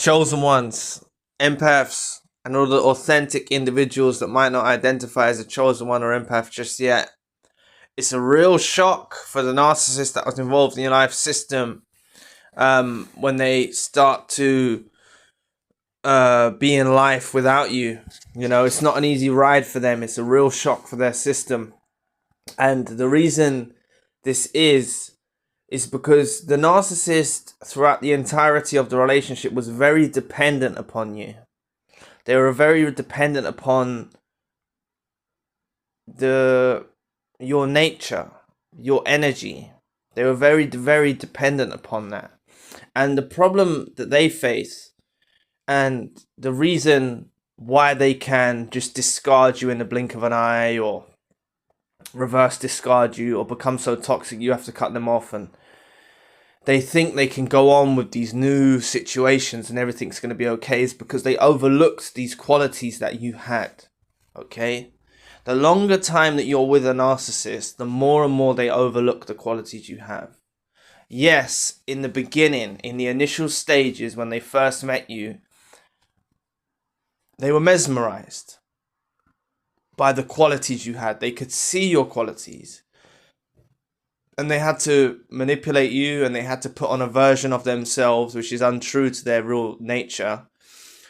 chosen ones, empaths, and all the authentic individuals that might not identify as a chosen one or empath just yet. It's a real shock for the narcissist that was involved in your life system when they start to be in life without you. You know, it's not an easy ride for them. It's a real shock for their system. And the reason this is because the narcissist throughout the entirety of the relationship was very dependent upon you. They were very dependent upon your nature, your energy. They were very, very dependent upon that. And the problem that they face, and the reason why they can just discard you in the blink of an eye, or reverse discard you, or become so toxic you have to cut them off, and they think they can go on with these new situations and everything's going to be okay, is because they overlooked these qualities that you had. Okay? The longer time that you're with a narcissist, the more and more they overlook the qualities you have. Yes, in the beginning, in the initial stages when they first met you, they were mesmerized by the qualities you had. They could see your qualities. And they had to manipulate you, and they had to put on a version of themselves which is untrue to their real nature.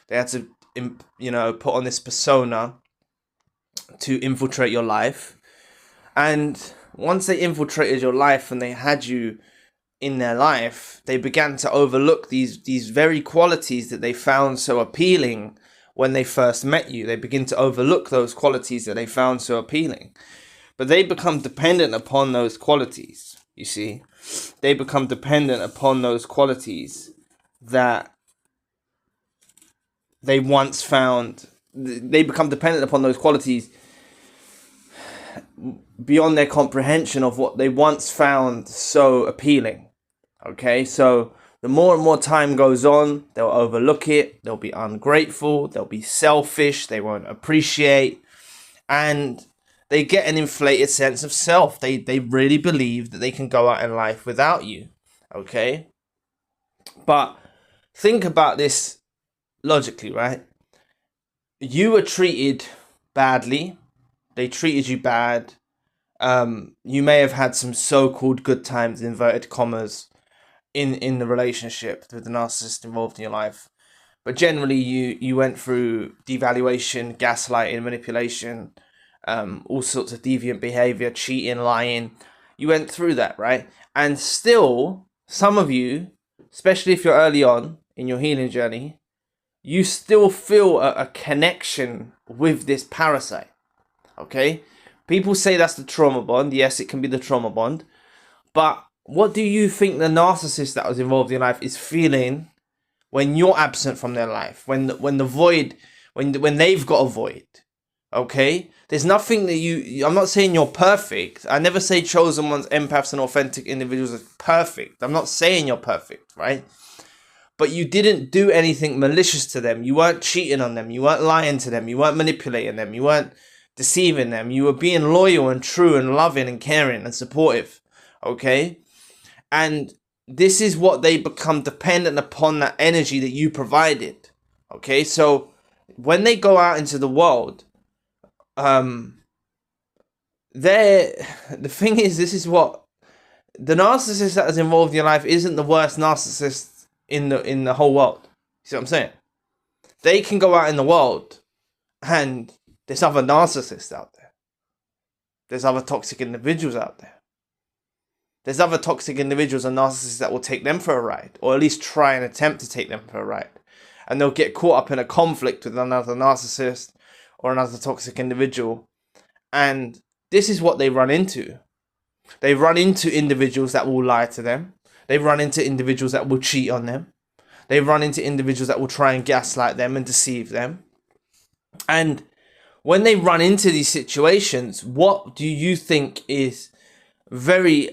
They had to, put on this persona to infiltrate your life. And once they infiltrated your life and they had you in their life, they began to overlook these very qualities that they found so appealing when they first met you. They begin to overlook those qualities that they found so appealing. But they become dependent upon those qualities, you see. They become dependent upon those qualities that they once found. They become dependent upon those qualities beyond their comprehension of what they once found so appealing. Okay, so the more and more time goes on, they'll overlook it. They'll be ungrateful. They'll be selfish. They won't appreciate. And they get an inflated sense of self. They really believe that they can go out in life without you. Okay? But think about this logically, right? You were treated badly. They treated you bad. You may have had some so-called good times, inverted commas, in the relationship with the narcissist involved in your life. But generally, you went through devaluation, gaslighting, manipulation, all sorts of deviant behavior, cheating, lying. You went through that, right? And still, some of you, especially if you're early on in your healing journey, you still feel a connection with this parasite. Okay? People say that's the trauma bond. Yes, it can be the trauma bond. But what do you think the narcissist that was involved in your life is feeling when you're absent from their life? When the void, when they've got a void? Okay? There's nothing that I'm not saying you're perfect. I never say chosen ones, empaths, and authentic individuals are perfect. I'm not saying you're perfect, right? But you didn't do anything malicious to them. You weren't cheating on them. You weren't lying to them. You weren't manipulating them. You weren't deceiving them. You were being loyal and true and loving and caring and supportive. Okay? And this is what they become dependent upon, that energy that you provided. Okay? So when they go out into the world, the thing is, this is what the narcissist that is involved in your life isn't the worst narcissist in the whole world. You see what I'm saying? They can go out in the world and there's other narcissists out there. There's other toxic individuals out there. There's other toxic individuals and narcissists that will take them for a ride, or at least try and attempt to take them for a ride. And they'll get caught up in a conflict with another narcissist or another toxic individual. And this is what they run into. They run into individuals that will lie to them. They run into individuals that will cheat on them. They run into individuals that will try and gaslight them and deceive them. And when they run into these situations, what do you think is a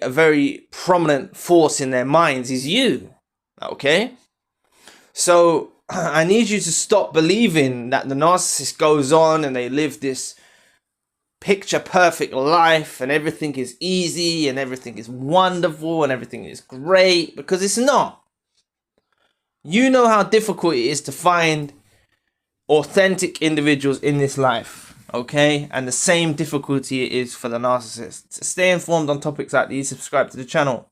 very prominent force in their minds is you? Okay? So I need you to stop believing that the narcissist goes on and they live this picture perfect life and everything is easy and everything is wonderful and everything is great, because it's not. You know how difficult it is to find authentic individuals in this life, okay? And the same difficulty it is for the narcissist. To stay informed on topics like these, subscribe to the channel.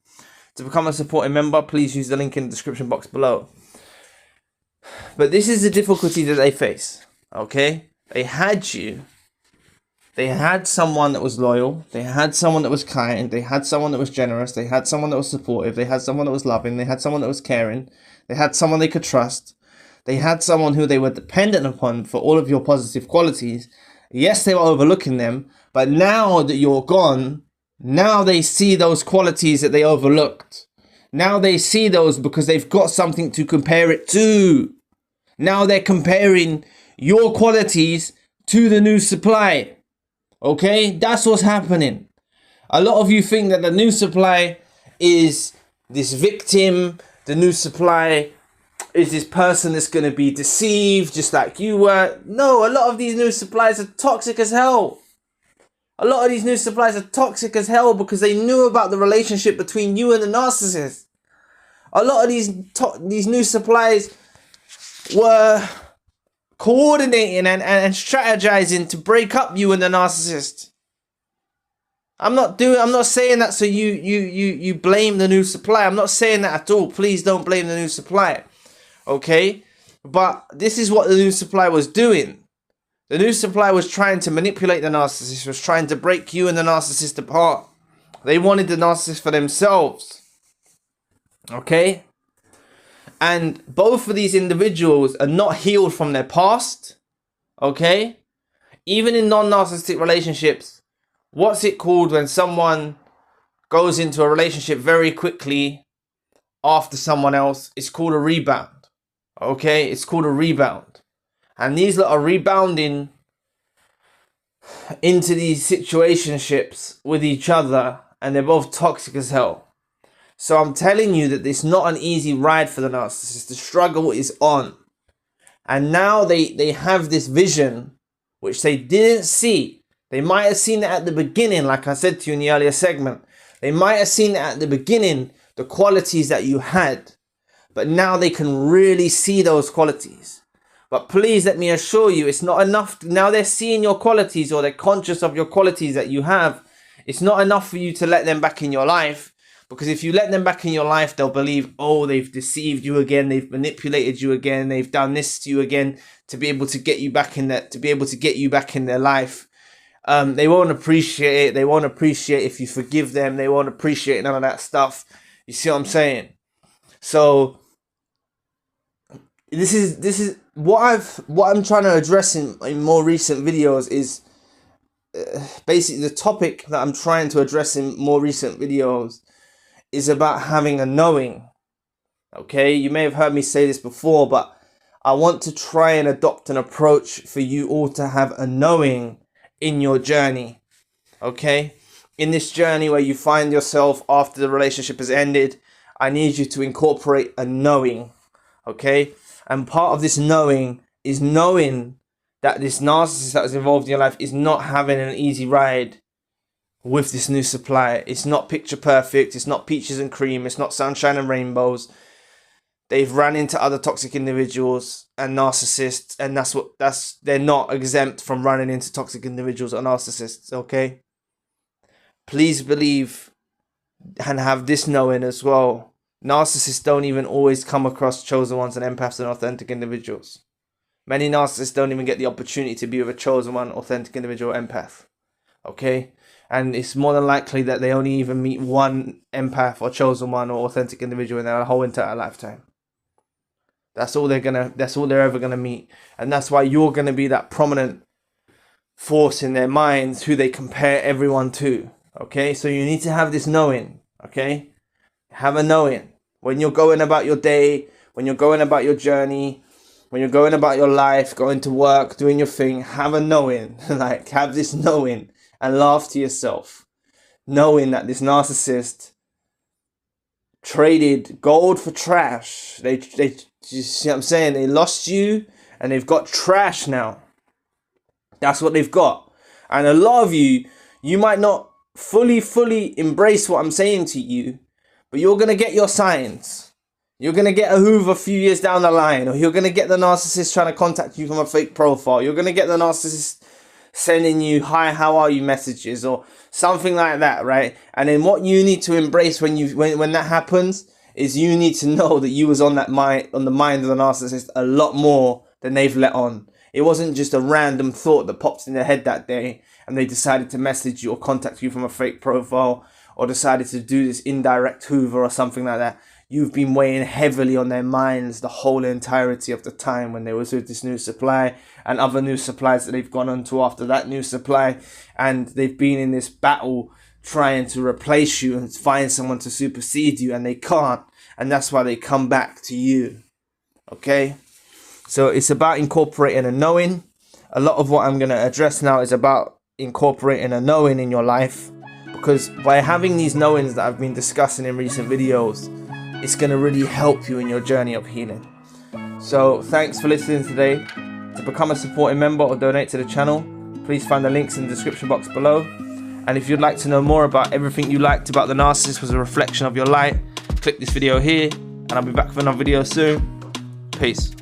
To become a supporting member, please use the link in the description box below. But this is the difficulty that they face, okay? They had you. They had someone that was loyal. They had someone that was kind. They had someone that was generous. They had someone that was supportive. They had someone that was loving. They had someone that was caring. They had someone they could trust. They had someone who they were dependent upon for all of your positive qualities. Yes, they were overlooking them, but now that you're gone, now they see those qualities that they overlooked. Now they see those because they've got something to compare it to. Now they're comparing your qualities to the new supply. Okay, that's what's happening. A lot of you think that the new supply is this victim. The new supply is this person that's going to be deceived just like you were. No, a lot of these new supplies are toxic as hell. A lot of these new supplies are toxic as hell because they knew about the relationship between you and the narcissist. A lot of these new supplies were coordinating and strategizing to break up you and the narcissist. I'm not saying that so you blame the new supply. I'm not saying that at all. Please don't blame the new supply. Okay? But this is what the new supply was doing. The new supply was trying to manipulate the narcissist, was trying to break you and the narcissist apart. They wanted the narcissist for themselves. Okay? And both of these individuals are not healed from their past. Okay? Even in non-narcissistic relationships, what's it called when someone goes into a relationship very quickly after someone else? It's called a rebound. Okay? It's called a rebound. And these lot are rebounding into these situationships with each other, and they're both toxic as hell. So I'm telling you that it's not an easy ride for the narcissist. The struggle is on. And now they have this vision, which they didn't see. They might have seen it at the beginning, like I said to you in the earlier segment. They might have seen it at the beginning, the qualities that you had. But now they can really see those qualities. But please let me assure you, it's not enough. Now they're seeing your qualities, or they're conscious of your qualities that you have. It's not enough for you to let them back in your life. Because if you let them back in your life, they'll believe, oh, they've deceived you again. They've manipulated you again. They've done this to you again to be able to get you back in that, to be able to get you back in their life. They won't appreciate it. They won't appreciate if you forgive them. They won't appreciate none of that stuff. You see what I'm saying? So this is what I'm trying to address in more recent videos is basically the topic that I'm trying to address in more recent videos is about having a knowing. Okay, you may have heard me say this before, but I want to try and adopt an approach for you all to have a knowing in your journey. Okay, in this journey where you find yourself after the relationship has ended, I need you to incorporate a knowing. Okay, and part of this knowing is knowing that this narcissist that is involved in your life is not having an easy ride with this new supply. It's not picture perfect. It's not peaches and cream. It's not sunshine and rainbows. They've run into other toxic individuals and narcissists, and they're not exempt from running into toxic individuals or narcissists. Okay, please believe and have this knowing as well. Narcissists don't even always come across chosen ones and empaths and authentic individuals. Many narcissists don't even get the opportunity to be with a chosen one, authentic individual, empath. Okay, and it's more than likely that they only even meet one empath or chosen one or authentic individual in their whole entire lifetime. That's all they're ever gonna meet. And that's why you're gonna be that prominent force in their minds who they compare everyone to. Okay, so you need to have this knowing. Okay, have a knowing when you're going about your day, when you're going about your journey, when you're going about your life, going to work, doing your thing. Have a knowing. Like, have this knowing and laugh to yourself, knowing that this narcissist traded gold for trash. They you see what I'm saying? They lost you and they've got trash now. That's what they've got. And a lot of you might not fully embrace what I'm saying to you, but you're going to get your signs. You're going to get a Hoover a few years down the line, or you're going to get the narcissist trying to contact you from a fake profile. You're going to get the narcissist sending you hi, how are you messages or something like that, right? And then what you need to embrace when that happens is you need to know that you was on the mind of the narcissist a lot more than they've let on. It wasn't just a random thought that popped in their head that day and they decided to message you or contact you from a fake profile or decided to do this indirect Hoover or something like that. You've been weighing heavily on their minds the whole entirety of the time when they was with this new supply and other new supplies that they've gone on to after that new supply. And they've been in this battle trying to replace you and find someone to supersede you, and they can't. And that's why they come back to you. Okay? So it's about incorporating a knowing. A lot of what I'm going to address now is about incorporating a knowing in your life. Because by having these knowings that I've been discussing in recent videos, it's going to really help you in your journey of healing. So thanks for listening today. To become a supporting member or donate to the channel, please find the links in the description box below. And if you'd like to know more about everything you liked about the narcissist was a reflection of your light, click this video here, and I'll be back with another video soon. Peace.